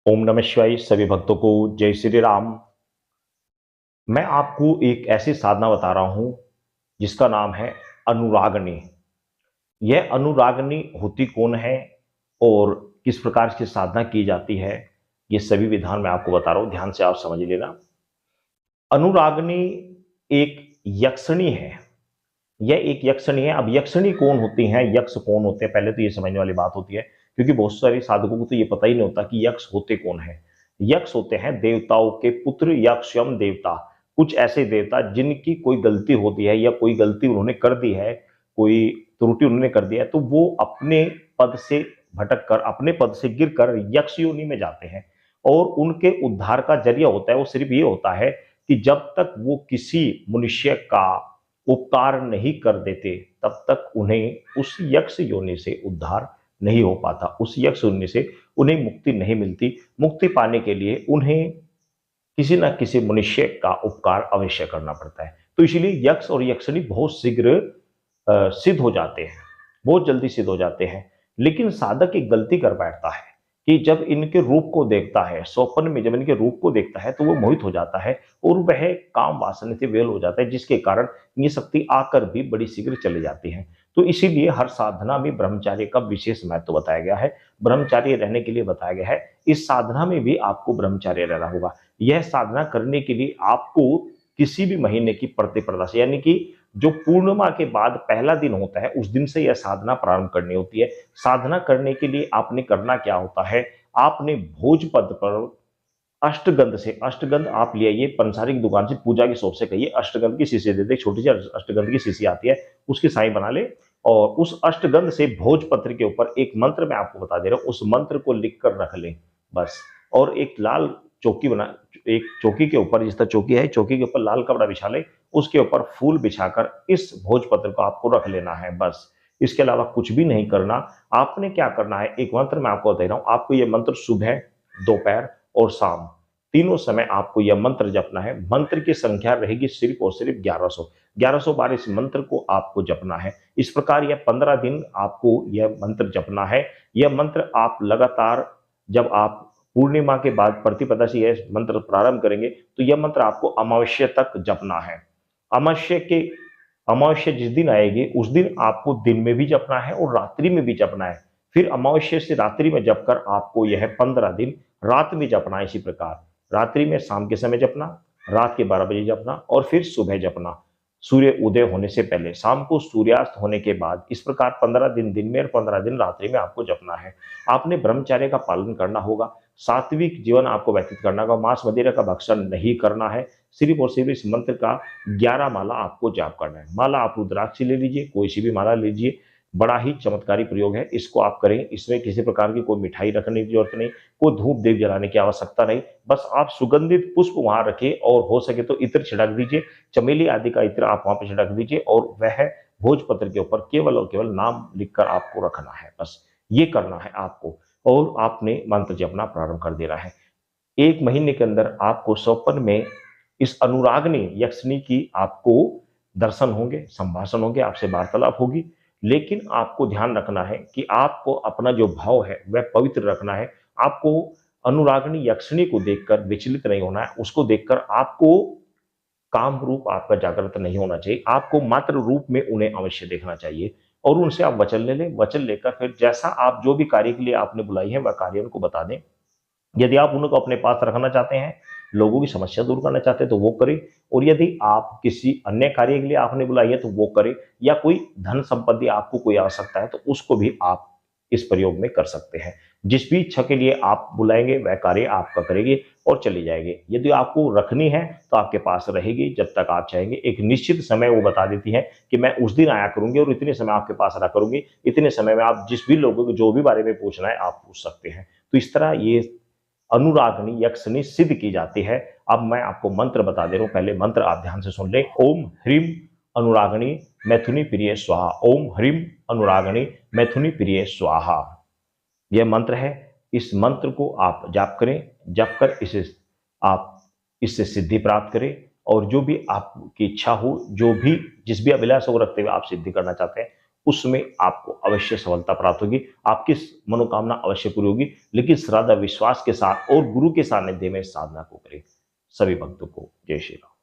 ओम नमः शिवाय। सभी भक्तों को जय श्री राम। मैं आपको एक ऐसी साधना बता रहा हूं जिसका नाम है अनुरागनी। यह अनुरागनी होती कौन है और किस प्रकार की साधना की जाती है, ये सभी विधान मैं आपको बता रहा हूं, ध्यान से आप समझ लेना। अनुरागनी एक यक्षिणी है। यह एक यक्षिणी है। अब यक्षिणी कौन होती है, यक्ष कौन होते हैं, पहले तो ये समझने वाली बात होती है, क्योंकि बहुत सारे साधकों को तो ये पता ही नहीं होता कि यक्ष होते कौन है। यक्ष होते हैं देवताओं के पुत्र, यक्ष यम देवता। कुछ ऐसे देवता जिनकी कोई गलती होती है या कोई गलती उन्होंने कर दी है, कोई त्रुटि उन्होंने कर दिया है, तो वो अपने पद से भटक कर, अपने पद से गिर कर यक्ष योनि में जाते हैं। और उनके उद्धार का जरिया होता है, वो सिर्फ ये होता है कि जब तक वो किसी मनुष्य का उपकार नहीं कर देते तब तक उन्हें उस यक्ष योनि से उद्धार नहीं हो पाता, उस यक्ष योनि से उन्हें मुक्ति नहीं मिलती। मुक्ति पाने के लिए उन्हें किसी न किसी मनुष्य का उपकार अवश्य करना पड़ता है। तो इसलिए यक्ष और यक्षिणी बहुत शीघ्र सिद्ध हो जाते हैं, बहुत जल्दी सिद्ध हो जाते हैं। लेकिन साधक एक गलती कर बैठता है कि जब इनके रूप को देखता है, स्वप्न में जब इनके रूप को देखता है तो वो मोहित हो जाता है और वह काम वासना से वेल हो जाता है, जिसके कारण ये शक्ति आकर भी बड़ी शीघ्र चली जाती है। तो इसीलिए हर साधना में ब्रह्मचार्य का विशेष महत्व बताया गया है, ब्रह्मचार्य रहने के लिए बताया गया है। इस साधना में भी आपको ब्रह्मचार्य रहना होगा। यह साधना करने के लिए आपको किसी भी महीने की प्रतिपदा से, यानी कि जो पूर्णिमा के बाद पहला दिन होता है, उस दिन से यह साधना प्रारंभ करनी होती है। साधना करने के लिए आपने करना क्या होता है, आपने भोजपत्र पर अष्टगंध से, अष्टगंध आप ले आइए पंसारी की दुकान से, पूजा की शॉप से कहिए अष्टगंध की शीशी दे दे, छोटी सी अष्टगंध की शीशी आती है, उसकी साई बना ले और उस अष्टगंध से भोजपत्र के ऊपर एक मंत्र मैं आपको बता दे रहा हूं, उस मंत्र को लिखकर रख ले बस। और एक लाल चौकी बना, एक चौकी के ऊपर, जिस तरह चौकी है, चौकी के ऊपर लाल कपड़ा बिछा ले, उसके ऊपर फूल बिछाकर इस भोजपत्र को आपको रख लेना है बस। इसके अलावा कुछ भी नहीं करना। आपने क्या करना है, एक मंत्र मैं आपको बता रहा हूं, आपको यह मंत्र सुबह, दोपहर और शाम तीनों समय आपको यह मंत्र जपना है। मंत्र की संख्या रहेगी सिर्फ और सिर्फ 1100। 1100 बार इस मंत्र को आपको जपना है। इस प्रकार यह 15 दिन आपको यह मंत्र जपना है। यह मंत्र आप लगातार, जब आप पूर्णिमा के बाद प्रतिपदा से यह मंत्र प्रारंभ करेंगे तो यह मंत्र आपको अमावस्या तक जपना है। अमावस्या जिस दिन आएगी उस दिन आपको दिन में भी जपना है और रात्रि में भी जपना है। फिर अमावस्या से रात्रि में जपकर आपको यह 15 दिन रात में जपना है। इसी प्रकार रात्रि में शाम के समय जपना, रात के 12 बजे जपना और फिर सुबह जपना, सूर्य उदय होने से पहले, शाम को सूर्यास्त होने के बाद। इस प्रकार 15 दिन दिन में और 15 दिन रात्रि में आपको जपना है। आपने ब्रह्मचर्य का पालन करना होगा, सात्विक जीवन आपको व्यतीत करना होगा, मांस मदिरा का भक्षण नहीं करना है। सिर्फ और सिर्फ इस मंत्र का 11 माला आपको जाप करना है। माला आप रुद्राक्ष ले लीजिए, कोई सी भी माला लीजिए, बड़ा ही चमत्कारी प्रयोग है, इसको आप करें। इसमें किसी प्रकार की कोई मिठाई रखने की जरूरत नहीं, कोई धूप देव जलाने की आवश्यकता नहीं। बस आप सुगंधित पुष्प वहां रखिए और हो सके तो इत्र छिड़क दीजिए, चमेली आदि का इत्र आप वहां पर छिड़क दीजिए और वह भोजपत्र के ऊपर केवल और केवल नाम लिखकर आपको रखना है बस। ये करना है आपको और आपने मंत्र जपना प्रारंभ कर देना है। एक महीने के अंदर आपको स्वप्न में इस अनुरागनी यक्षिणी की आपको दर्शन होंगे, संभाषण होंगे, आपसे वार्तालाप होगी। लेकिन आपको ध्यान रखना है कि आपको अपना जो भाव है वह पवित्र रखना है। आपको अनुरागनी यक्षिणी को देखकर विचलित नहीं होना है, उसको देखकर आपको काम रूप आपका जागृत नहीं होना चाहिए, आपको मात्र रूप में उन्हें अवश्य देखना चाहिए। और उनसे आप वचन ले लें, वचन लेकर फिर जैसा आप जो भी कार्य के लिए आपने बुलाई है वह कार्य उनको बता दें। यदि आप उनको अपने पास रखना चाहते हैं, लोगों की समस्या दूर करना चाहते हैं तो वो करें, और यदि आप किसी अन्य कार्य के लिए आपने बुलाई है तो वो करें, या कोई धन संपत्ति आपको कोई आवश्यकता है तो उसको भी आप इस प्रयोग में कर सकते हैं। जिस भी इच्छा के लिए आप बुलाएंगे वह कार्य आपका करेंगे और चली जाएंगे। यदि आपको रखनी है तो आपके पास रहेगी जब तक आप चाहेंगे। एक निश्चित समय वो बता देती है कि मैं उस दिन आया करूंगी और इतने समय आपके पास रहा करूंगी, इतने समय में आप जिस भी लोगों को जो भी बारे में पूछना है आप पूछ सकते हैं। तो इस तरह ये अनुरागनी यक्षिणी सिद्ध की जाती है। अब मैं आपको मंत्र बता दे रहा हूं, पहले मंत्र आप ध्यान से सुन लें। ओम ह्रीम अनुरागनी मैथुनी प्रिय स्वाहा। ओम ह्रीम अनुरागनी मैथुनी प्रिय स्वाहा, यह मंत्र है। इस मंत्र को आप जाप करें, जप कर इसे आप इससे सिद्धि प्राप्त करें और जो भी आपकी इच्छा हो, जो भी जिस भी अभिलाष को रखते हुए आप सिद्धि करना चाहते हैं उसमें आपको अवश्य सफलता प्राप्त होगी, आपकी मनोकामना अवश्य पूरी होगी। लेकिन श्रद्धा विश्वास के साथ और गुरु के सानिध्य में साधना को करें। सभी भक्तों को जय श्री राम।